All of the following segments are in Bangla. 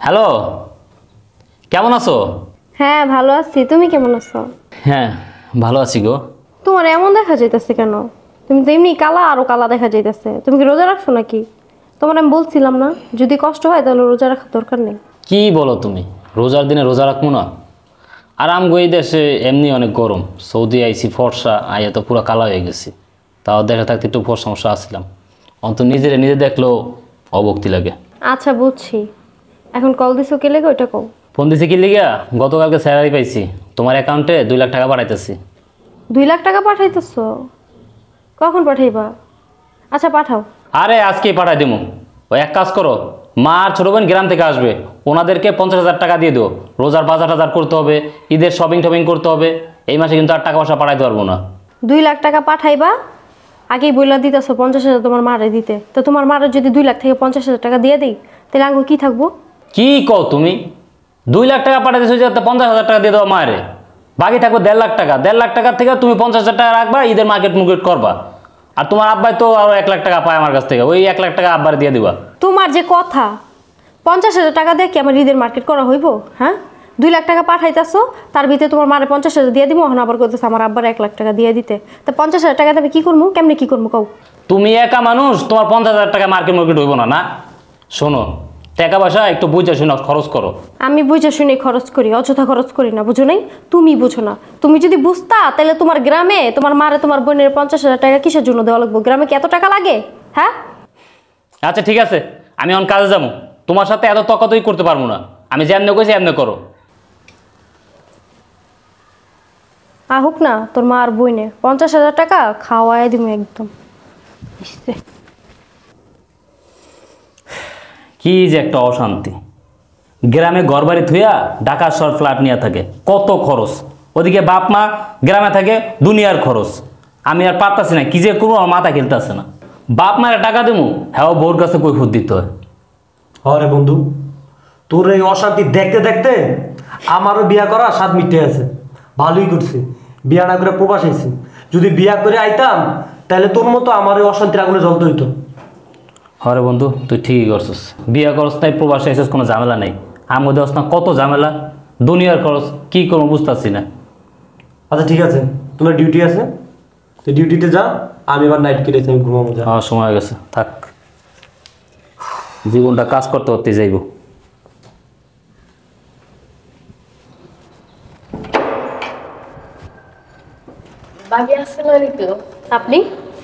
হ্যালো, কেমন আছো? হ্যাঁ ভালো আছি, তুমি কেমন আছো? হ্যাঁ ভালো আছি গো। তোমার এমন দেখা যাইতেছে কেন? তুমি তো এমনি কালা, আরো কালা দেখা যাইতেছে। তুমি কি রোজা রাখছো নাকি? তোমার আমি বলছিলাম না, যদি কষ্ট হয় তাহলে রোজা রাখার দরকার নেই। কি বলো তুমি? রোজার দিনে রোজা রাখবো না? আর আমগো এই দেশে এমনি অনেক গরম, সৌদি আইছি ফর্সা, আইয়া তো পুরো কালা হয়ে গেছি। তাও দেখা থাকতে একটু সমস্যা আসছিলাম, অন্ত নিজে দেখলেও অবক্তি লাগে। আচ্ছা বুঝছি, এখন কল দিছো কে লেগে ওইটা কও। ফোন দিছি কি লিগা? গতকালকে স্যালারি পাইছি, তোমার অ্যাকাউন্টে 2 লাখ টাকা পাঠাইতেছি। 2 লাখ টাকা পাঠাইতেছো? কখন পাঠাইবা? আচ্ছা পাঠাও। আরে আজকেই পাঠাই দিমু। ওই এক কাজ করো, মা আর ছোটো বোন গ্রাম থেকে আসবে, ওনাদেরকে 50,000 টাকা দিয়ে দিও। রোজার বাজার টাজার করতে হবে, ঈদের শপিং টপিং করতে হবে। এই মাসে কিন্তু আর টাকা পয়সা পাঠাইতে পারবো না। 2 লাখ টাকা পাঠাইবা? আগেই বইলা দিতেছো 50,000 তোমার মারে দিতে, তো তোমার মারে যদি 2 লাখ থেকে 50,000 টাকা দিয়ে দিই তাহলে আঙ্গু কি থাকবো? কি কও তুমি? 2 লাখ টাকা পাঠাইতেছো যে 50,000 টাকা দিয়ে দেওয়া মায়েরে, বাকি থাকবে 1.5 লাখ টাকা। 1.5 লাখ টাকার থেকে তুমি 50,000 টাকা রাখবা, ঈদের মার্কেট মুর্কেট করবা। আর তোমার আব্বাই তো আরো 1 লাখ টাকা পায় আমার কাছ থেকে, ওই 1 লাখ টাকা আব্বারে দিয়ে দিবা। তোমার যে কথা, 50,000 টাকা দিয়ে কি আমার ঈদের মার্কেট করা হইব? হ্যাঁ, 2 লাখ টাকা পাঠাইতেছো, তার ভিতরে তোমার মারে 50,000 দিয়ে দিব, এখন আবার করতেছে আমার আব্বার 1 লাখ টাকা দিয়ে দিতে। তো 50,000 টাকা দেবে কি করবো, কেমনি কি করবো কও? তুমি একা মানুষ, তোমার 50,000 টাকা মার্কেট মুর্কেট হইব না। না শোনো, টাকা পয়সা একটু বুঝে শুনে খরচ করো। আমি বুঝে শুনে খরচ করি, অযথা খরচ করি না, বুঝো নাই? তুমি বুঝো না। তুমি যদি বুঝতা তাহলে তোমার গ্রামে তোমার মারে তোমার বোনের 50,000 টাকা কিসের জন্য দেওয়া লাগবে? গ্রামে কি এত টাকা লাগে? হ্যাঁ আচ্ছা ঠিক আছে, আমি এখন কাজে যাবো, তোমার সাথে এত তকাতই করতে পারবো না। আমি যেমনে কইছি এমনি করো। আহুক না তোর মা আর বইনে 50,000 টাকা খাওয়াই দিব একদম। কি যে একটা অশান্তি, গ্রামে ঘরবাড়ি থুইয়া ঢাকার শহর ফ্ল্যাট নিয়ে থাকে, কত খরচ। ওদিকে বাপ মা গ্রামে থাকে, দুনিয়ার খরচ। আমি আর পারতাছি না, কি যে করবো আমার মাথা খেলতেছে না। বাপ মায়ের টাকা দেবো, হ্যাঁ বউর কাছে কই ফুট দিতে হয়। হরে বন্ধু, তোর এই অশান্তি দেখতে দেখতে আমারও বিয়া করা স্বাদ মিটে আছে। ভালোই করছি বিয়া না করে প্রবাস আইছি। যদি বিয়া করে আইতাম তাহলে তোর মতো আমার এই অশান্তির আগুনে জ্বলতে হইতো। হরে বন্ধু, তুই ঠিকই করছিস, বিয়া করস তাই প্রবাসে এসেছিস, কোনো ঝামেলা নেই। আমার দেওয়াস না কত ঝামেলা, দুনিয়ার খরচ, কি করবো বুঝতেছি না। আচ্ছা ঠিক আছে, তোমার ডিউটি আছে, তুই ডিউটিতে যা, আমি এবার নাইট কেটেছি, আমি ঘুমাবো। যা, আমার সময় হয়ে গেছে, থাক। জীবনটা কাজ করতে করতে যাইব। আপনি?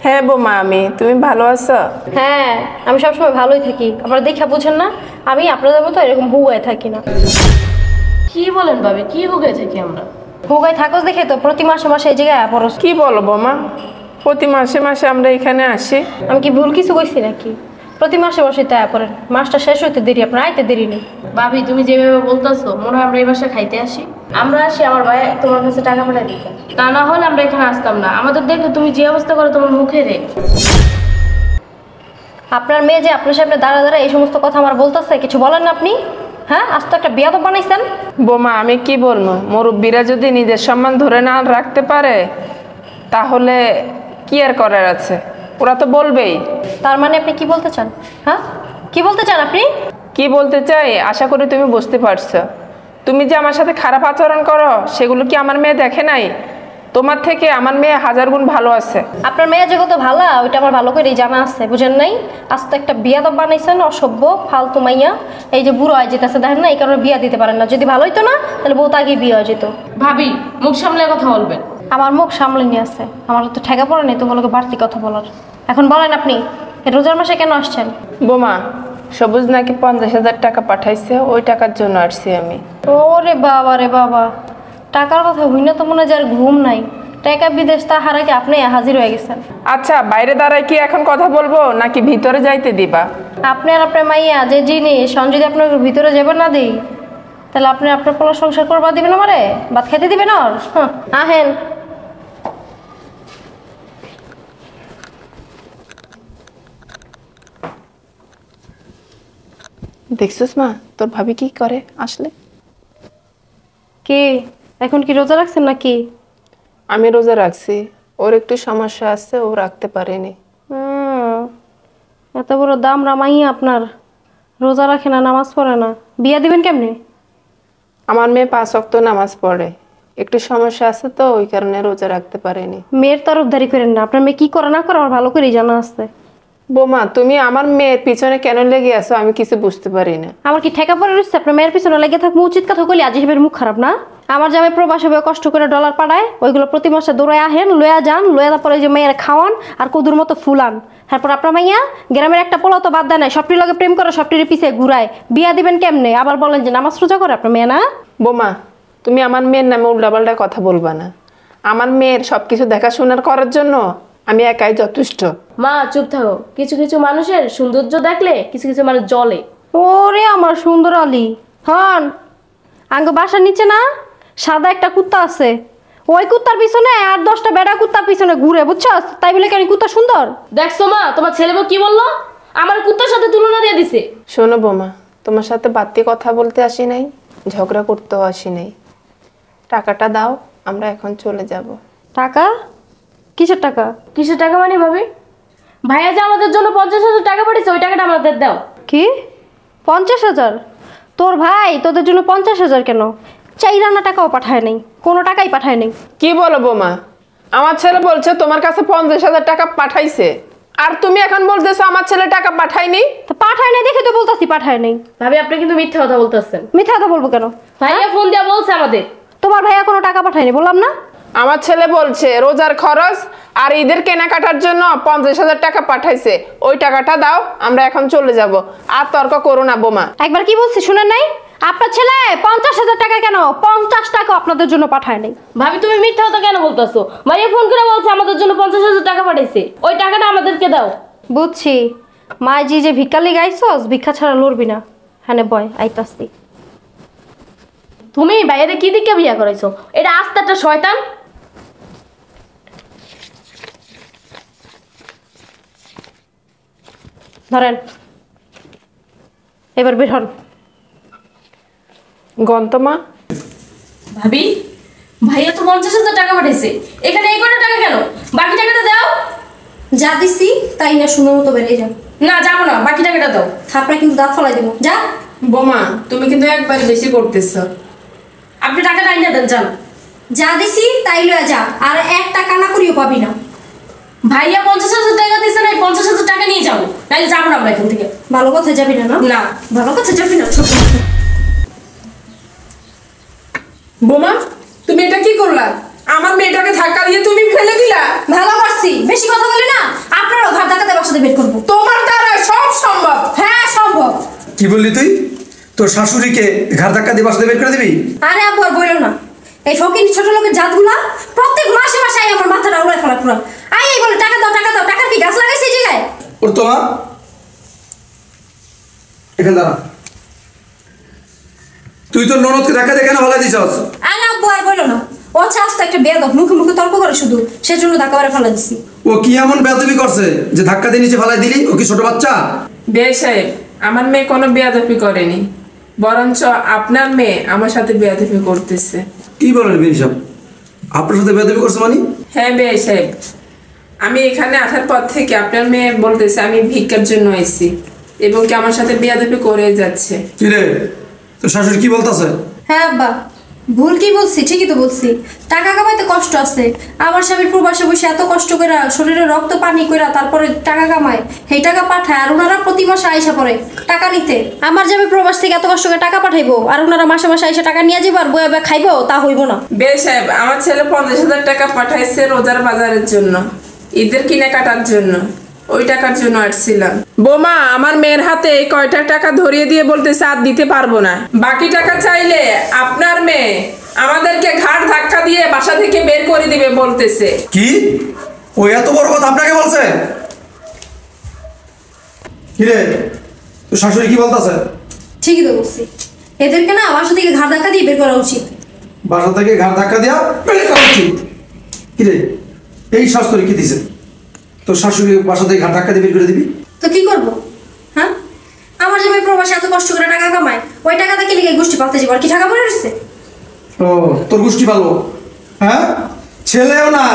হ্যাঁ বোমা, তুমি ভালো আছো? হ্যাঁ আমি সবসময় ভালোই থাকি, আপনারা দেখা বুঝেন না, আমি আপনাদের মতো এরকম হুগায় থাকি না। কি বলেন ভাবি, কি হয়ে গেছে কি আমরা? হুগায় থাকোস দেখে তো প্রতি মাসে মাসে এই জায়গায় পরস। কি বলো বোমা, প্রতি মাসে মাসে আমরা এখানে আসি? আমি কি ভুল কিছু কইছি নাকি? প্রতি মাসে মাসে তাই পড়েন, মাসটা শেষ হইতে দেরি, আপনার আইতে দেরি নেই। ভাবি তুমি যেভাবে বলতেছো মনে হয় আমরা এই বাসায় খাইতে আসি। আমরা আসি আমার ভাই তোমার কাছে টাকা পাঠাই দিতে, তা না হলে আমরা এখানে আসতাম না। আমাদের দেখে তুমি যে অবস্থা করো তোমার মুখে রে। আপনার মেয়ে যে আপনার সামনে দাঁড়া দাঁড়া এই সমস্ত কথা আমার বলতেছে, কিছু বলেন না আপনি? হ্যাঁ, আজ তো একটা বেয়াদব বানাইছেন। বোমা আমি কি বলবো, মুরব্বীরা যদি নিজের সম্মান ধরে না রাখতে পারে তাহলে কি আর করার আছে, ওরা তো বলবেই। তার মানে আপনি কি বলতে চান? হ্যাঁ কি বলতে চান আপনি? কি বলতে চাই আশা করি তুমি বুঝতে পারছো। তুমি যে আমার সাথে খারাপ আচরণ করো সেগুলো কি আমার মেয়ে দেখে নাই? তোমার থেকে আমার মেয়ে 1000 গুণ ভালো আছে। আপনার মেয়ে যে কত ভালো ওইটা আমার ভালো করেই জানা আছে, বুঝেন নাই? আজ তো একটা বিয়াদব বানাইছেন, অসভ্য ফালতু মাইয়া। এই যে বুড়ো হয়ে যেতেছে দেখেন না, এই কারণে বিয়া দিতে পারেন না। যদি ভালো হইতো না তাহলে বহুত আগে বিয়ে হয়ে যেত। ভাবি মুখ সামলে কথা বলবেন। আমার মুখ সামলে নিয়ে আছে, আমার তো ঠেকা পড়ে নেই তোমাকে বাড়তি কথা বলার। এখন বলেন আপনি এই রোজার মাসে কেন আসছেন? বোমা সবুজ নাকি 50,000 টাকা পাঠাইছে, ওই টাকার জন্য আসছি আমি। ওরে বাবা রে বাবা, টাকার কথা হই না তো মনে হয় যার ঘুম নাই। টাকা বিদেশ তা হারাকে আপনি হাজির হয়ে গেছেন। আচ্ছা বাইরে দাঁড়ায় কি এখন কথা বলবো নাকি ভিতরে যাইতে দিবা? আপনি আর আপনার মাইয়া যে জিনিস যদি আপনার ভিতরে যাবেন না দিই তাহলে আপনি আপনার পোলা সংসার করবা দিবেন, আমারে ভাত খেতে দিবেন? আর আহেন দেখছিস মা তোর ভাবি কি করে আসলে? কি এখন কি রোজা রাখছেন নাকি? আমি রোজা রাখছি, ওর একটু সমস্যা আছে, ও রাখতে পারেনি। এত বড় দাম রামাইয়া আপনার, রোজা রাখে না, নামাজ পড়ে না, বিয়া দিবেন কেমনে? আমার মেয়ে 5 ওয়াক্ত নামাজ পড়ে, একটু সমস্যা আছে তো ওই কারণে রোজা রাখতে পারেনি। মেয়ের তরফদারি করেন না, আপনার মেয়ে কি করে না করে আমার ভালো করেই জানা আছে। বোমা তুমি আমার মেয়ের পিছনে কেন লেগে আছো আমি কিছু বুঝতে পারি না। আমার কি ঠেকা পড়ে রয়েছে আপনার মেয়ের পিছনে লেগে থাকবো? উচিত কথা কইলে আজ হিসেবের মুখ খারাপ না? আমার জামাই প্রবাসে বয়ে কষ্ট করে ডলার পাঠায়, ওইগুলো প্রতি মাসে দৌড়ায় আহেন, লয়া যান, লয়া তারপরে যে মেয়ের খাওয়ান আর কদুর মতো ফুলান। তারপর আপনার মাইয়া গ্রামের একটা পোলা তো বাদ দেয় না, সবটির লগে প্রেম করে সবটির পিছে ঘুরায়। বিয়া দিবেন কেমনে? আবার বলেন যে নামাজ রোজা করে আপনার মেয়ে না? বোমা তুমি আমার মেয়ের নামে উল্টাপাল্টা কথা বলবা না। আমার মেয়ের সবকিছু দেখাশোনার করার জন্য আমি একাই যথেষ্ট। মা চুপ থাকো, কিছু কিছু মানুষের সৌন্দর্য দেখলে কিছু কিছু মানুষ জ্বলে। ওরে আমার সুন্দর আলী, হন আঙ্গ বাসার নিচে না সাদা একটা কুত্তা আছে, ওই কুত্তার পিছনে আর 10টা বেড়া কুত্তার পিছনে ঘুরে, বুঝছস? তাই বলে কেন কুত্তা সুন্দর? দেখছো মা, তোমার ছেলে বউ কি বললো? আমার কুত্তার সাথে তুলনা দিয়ে দিছে। শোনো বোমা, তোমার সাথে বাড়তি কথা বলতে আসি নাই, ঝগড়া করতেও আসি নাই। টাকাটা দাও, আমরা এখন চলে যাব। টাকা? কিসের টাকা? কিসের টাকা মানে ভাবি? ভাইয়া যে আমাদের জন্য 50,000 টাকা পাঠিয়েছে, ওই টাকাটা আমাদের দাও। কি 50,000? তোর ভাই তোদের জন্য 50,000 কেন? চাইরানা টাকাও পাঠায় নাই, কোনো টাকাই পাঠায় নাই। কি বলো বোমা? আমার ছেলে বলছে তোমার কাছে 50,000 টাকা পাঠাইছে, আর তুমি এখন বলতেছো আমার ছেলে টাকা পাঠায়নি। তা পাঠায় নাই দেখে তো বলতাছি পাঠায় নাই। ভাবি আপনি কিন্তু মিথ্যা কথা বলতেছেন। মিথ্যা কথা বলবো কেন? ভাইয়া ফোন দিয়া বলছে আমাদের। তোমার ভাইয়া কোনো টাকা পাঠায়নি বললাম না? আমার ছেলে বলছে রোজার খরচ আর ঈদের কেনাকাটার জন্য 50,000 টাকা পাঠাইছে, ওই টাকাটা দাও, আমরা এখন চলে যাব। আর তর্ক করো না বোমা। একবার কি বলছি শুনেন নাই? আপনার ছেলে 50,000 টাকা কেন, 50 টাকা আপনাদের জন্য পাঠায় নাই। ভাবি তুমি মিথ্যা কথা কেন বলতেছো? ভাইয়া ফোন করে বলছে আমাদের জন্য 50,000 টাকা পাঠাইছে, ওই টাকাটা আমাদেরকে দাও। বুঝছি, মায় যে ভিক্ষালি গাইছস, ভিক্ষা ছাড়া লড়বি না। হ্যাঁ বয় আইতাস্তি। তুমি বাইরে কি দিকে বিয়া করাইছো? এটা আস্তে একটা শয়তান। ধরেন, এবার বের হন। গন্তমা ভাবি ভাইয়া তো 50,000 টাকা পাঠাইছে, এখানে এই কটা টাকা কেন? বাকি টাকাটা দাও। যা দিছি তাই না, সুন্দর মতো বেরিয়ে যাও। না যাবো না, বাকি টাকাটা দাও। থাপড়া কিন্তু দাঁত ফলাই দেবো, যা। বোমা তুমি কিন্তু একবার বেশি করতেছ। আপনি টাকাটা আইনা দেন, যান। যা দিছি তাই লয়া যা, আর 1 টাকা না করিও পাবি না। ভাইয়া 50,000 টাকা দিছে, না 50,000 টাকা নিয়ে যাবো, নাহলে যাবো না আমরা এখান থেকে। ভালো কথা যাবি না? না না ভালো কথা যাবি না। বোমা তুমি এটা কি করলা? আমার মেয়েটাকে ধাক্কা দিয়ে তুমি ফেলে দিলা। ভালো করছি, বেশি কথা বলি না, আপনারও ঘর ডাকাতে বাসাতে বের করবো। তোমার দ্বারা সব সম্ভব। হ্যাঁ সম্ভব। কি বললি তুই? তোর শাশুড়িকে ঘাড় ধাক্কা দিয়ে বাসাতে বের করে দিবি? আরে আব্বু আর বইলো না, এই ফকির ছোট লোকের জাতগুলা প্রত্যেক মাসে মাসে আই আমার মাথাটা উড়ায় ফেলা পুরা। আই এই বলে টাকা দাও টাকা দাও, টাকার কি গাছ লাগাইছে এই জায়গায়? ওর তোমা এখানে দাঁড়া। তুই তোর ননদকে ধাক্কা দিয়ে কেন ভালো দিছস? আরে আব্বু আর বইলো না, ও চাষ তো একটা বেয়াদব, মুখে মুখে তর্ক করে শুধু, সেজন্য ধাক্কা মারে ফেলা দিছি। ও কি এমন বেয়াদবি করছে যে ধাক্কা দিয়ে নিচে ফেলাই দিলি? ও কি ছোট বাচ্চা? বিয়ে সাহেব, আমার মেয়ে কোনো বেয়াদবি করেনি, বরঞ্চ আপনার মেয়ে আমার সাথে বেয়াদবি করতেছে। কি বলেন বীর সাহেব, আপনার সাথে বেয়াদবি করছে মানে? হ্যাঁ বিয়ে সাহেব, আমি এখানে আসার পর থেকে আপনার মেয়ে বলতেছে আমি ভিক্ষার জন্য আইছি, এবং কি আমার সাথে বেয়াদবি করে যাচ্ছে। কি রে, তোর শাশুড়ি কি বলতেছে? হ্যাঁ আব্বা, ভুল কি বলছি? ঠিকই তো বলছি। টাকা কামাইতে কষ্ট আছে, আমার স্বামীর প্রবাসে বসে এত কষ্ট করে শরীরে রক্ত পানি করে তারপরে টাকা কামায়, সেই টাকা পাঠায়, আর ওনারা প্রতি মাসে আইসা পড়ে টাকা নিতে। আমার যে আমি প্রবাস থেকে এত কষ্ট করে টাকা পাঠাইবো, আর ওনারা মাসে মাসে আইসা টাকা নিয়ে যাবো আর বয়ে বয়ে খাইবো, তা হইব না। বিয়ে সাহেব, আমার ছেলে 50,000 টাকা পাঠাইছে রোজার বাজারের জন্য, ঈদের কেনাকাটার জন্য, ওই টাকার জন্য আসছিলাম। বোমা আমার মেয়ের হাতে এই কয়টা টাকা ধরিয়ে দিয়ে বলতেছে আর দিতে পারবো না, বাকি টাকা চাইলে আপনার মেয়ে আমাদেরকে ঘাট ধাক্কা দিয়ে বাসা থেকে বের করে দিবে বলতেছে। কি? ও এত বড় কথা আপনাকে বলছে? কি রে, তোর শাশুড়ি কি বলতেছে? ঠিকই তো বলছি, এদেরকে না বাসা থেকে ঘাড় ধাক্কা দিয়ে বের করা উচিত। বাসা থেকে ঘাড় ধাক্কা দেওয়া বের করা উচিত। কি রে, এই শাস্ত্রে কি দিছে? তোর শাশুড়ি বাসা থেকে ঘাড় ধাক্কা দিয়ে বের করে দিবি? তো কি করবো? হ্যাঁ, আমার যে আমি প্রবাসে এত কষ্ট করে টাকা কামায়, ওই টাকাটা কি লিখে গোষ্ঠী পালতে যাবো? আর কি টাকা পড়ে রয়েছে? ও, তোর গোষ্ঠী পারবো? হ্যাঁ, ছেলেও না,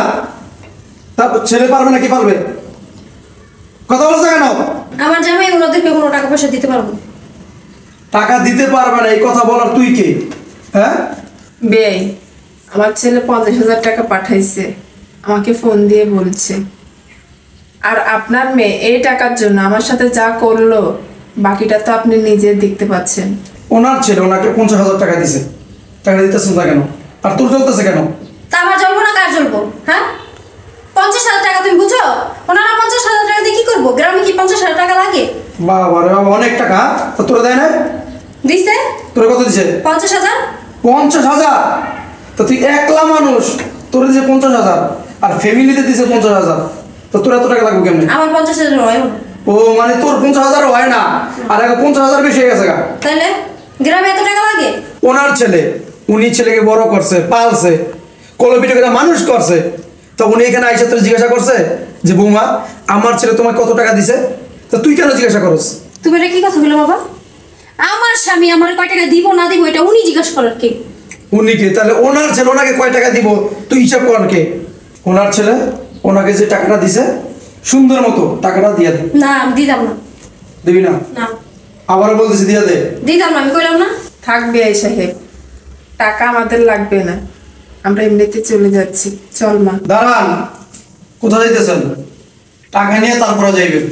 তারপর ছেলে পারবে না? কি পারবে? কথা বলছে কেন? আমার জামাই ওনাদেরকে কোনো টাকা পয়সা দিতে পারবো না। টাকা দিতে পারবে না এই কথা বলার তুই কে? হ্যাঁ, বেয়াই, আমার ছেলে 50,000 টাকা পাঠাইছে, আমাকে ফোন দিয়ে বলছে। আর আপনার মেয়ে এই টাকার জন্য আমার সাথে যা করলো, বাকিটা তো আপনি নিজে দেখতে পাচ্ছেন। ওনার ছেলে ওনাকে 50,000 টাকা দিছে, টাকা দিতেছেন না কেন? আর তোর চলতেছে কেন? তা আমার জ্বলবো না কার জ্বলবো? হ্যাঁ, 50,000 টাকা তুমি বুঝো? ওনারা 50,000 টাকা দিয়ে কি করবো? গ্রামে কি 50,000 টাকা লাগে? বাবা রে বাবা, অনেক টাকা। তো তোরা দেয় না? দিছে তোর কত দিছে? 50,000। 50,000? তো তুই একলা মানুষ, তোর দিছে 50,000, আর ফ্যামিলিতে দিছে 50,000, তো তোর এত টাকা লাগবে কেমনে? আমার 50,000 হয় না। ও মানে তোর 50,000 হয় না, আর এখন 50,000 বেশি হয়ে গেছে গা। তাহলে গ্রামে এত টাকা লাগে? ওনার ছেলে, উনি ছেলেকে বড় করছে, পালছে, কলপিটে করে মানুষ করছে, তো উনি এখানে আইসা তোর জিজ্ঞাসা করছে যে বৌমা আমার ছেলে তোমাকে কত টাকা দিছে? তো তুই কেন জিজ্ঞাসা করস? তুমি এটা কি কথা বলে বাবা? আমার স্বামী আমার কয় টাকা দিব না দিব এটা উনি জিজ্ঞাসা করার কে? উনি কে? তাহলে ওনার ছেলে ওনাকে কয় টাকা দিব তুই হিসাব কর কে? ওনার ছেলে ওনাকে যে টাকাটা দিছে সুন্দর মতো টাকাটা দিয়ে দে। না আমি দিতাম না। দিবি না? না আবারও বলতেছি দিয়ে দে। দিতাম না, আমি কইলাম না। থাকবে এই সাহেব, টাকা আমাদের লাগবে না, আমরা এমনিতে চলে যাচ্ছি। চল মা। দাঁড়ান, কোথায় যাইতেছেন? টাকা নিয়ে তারপরে যাইবেন।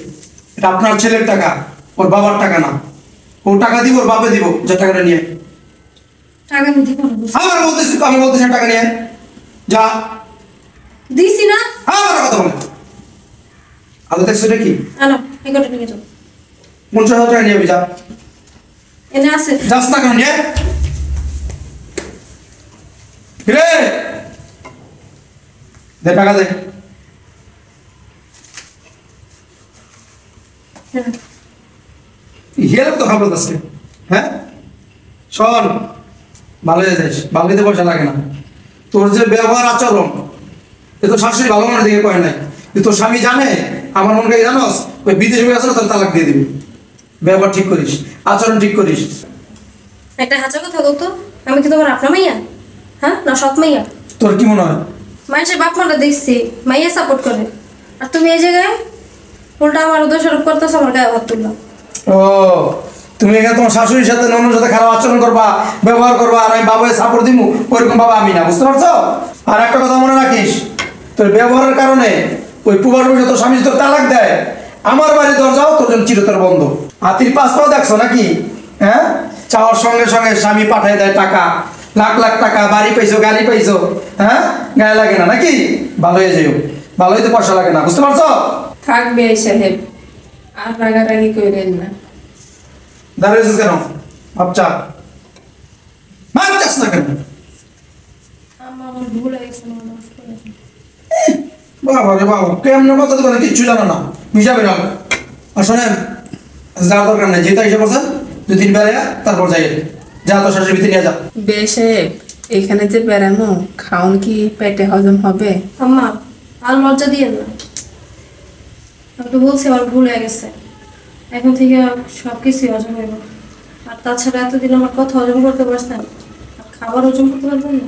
এটা আপনার ছেলের টাকা, ওর বাবার টাকা না। ও টাকা দিব, ওর বাপে দিব, যে টাকাটা নিয়ে। টাকা আমি দিব না। আমি বলতেছি টাকা নিয়ে যা। দিছি না। আমার কথা বলে আদৌ দেখছো এটা কি? আনো এই কটা নিয়ে যাও। 50,000 টাকা নিয়ে যা। এনে আছে। যাস না কেন নিয়ে? রে দে টাকা দে। হেল্প তো খাবার আছে। হ্যাঁ শোন, ভালো হয়ে যাস, ভালো হইতে পয়সা লাগে না। তোর যে ব্যবহার আচরণ, এ তো শাশুড়ি ভালো মনে দিকে কয় নাই, তোর স্বামী জানে আমার মনকে জানোস, ওই বিদেশে গেছে তোর তালাক দিয়ে দিবি। ব্যবহার ঠিক করিস, আচরণ ঠিক করিস। একটা হাঁচা কথা বলতো, আমি কি তোমার আপনার মাইয়া? হ্যাঁ না সৎ মাইয়া? তোর কি মনে হয়? মানুষের বাপ মাটা দেখছি মাইয়া সাপোর্ট করে, আর তুমি এই জায়গায় উল্টা আমার দোষারোপ করতেছো, আমার গায়ে হাত তুললাম। ও তুমি এখানে তোমার শাশুড়ির সাথে ননদের সাথে খারাপ আচরণ করবা, ব্যবহার করবা, আর আমি বাবাকে সাপোর্ট দিব, ওইরকম বাবা আমি না, বুঝতে পারছো? আর একটা কথা মনে রাখিস, তোর ব্যবহারের কারণে ওই প্রবাস বসে তোর স্বামী তোর তালাক দেয়, আমার বাড়ির দরজাও তোর জন্য চিরতর বন্ধ। হাতির পাঁচ পাও দেখছো নাকি? হ্যাঁ, চাওয়ার সঙ্গে সঙ্গে স্বামী পাঠায় দেয় টাকা, লাখ লাখ টাকা, বাড়ি পাইছো, গাড়ি পাইছো, হ্যাঁ গায়ে লাগে না নাকি? ভালো হয়ে যাও, ভালো হইতে পয়সা লাগে না, বুঝতে পারছো? থাকবে এই সাহেব, আর রাগারাগি করেন না। দাঁড়িয়েছিস কেন? ভাবছা ভাবছাস না কেন? আমার ভুল হয়ে গেছে, আমার মাফ করে দিন। বাবা রে বাবা, কেমন কথা তো কিচ্ছু জানো না, বুঝাবে না। আর শোনেন, যাওয়ার দরকার নেই, যেটা এসে পড়ছেন 2-3 বেলা তারপর যাই, যা তো শাশুড়ি ভিতরে নিয়ে যা। বে সাহেব, এখানে যে বেড়ানো খাওন কি পেটে হজম হবে? আম্মা আর লজ্জা দিয়ে না, আমি তো বলছি আমার ভুল হয়ে গেছে, এখন থেকে সব কিছুই হজম হইব। আর তাছাড়া এতদিন আমার কথা হজম করতে পারছেন, আর খাবার হজম করতে পারবেন না।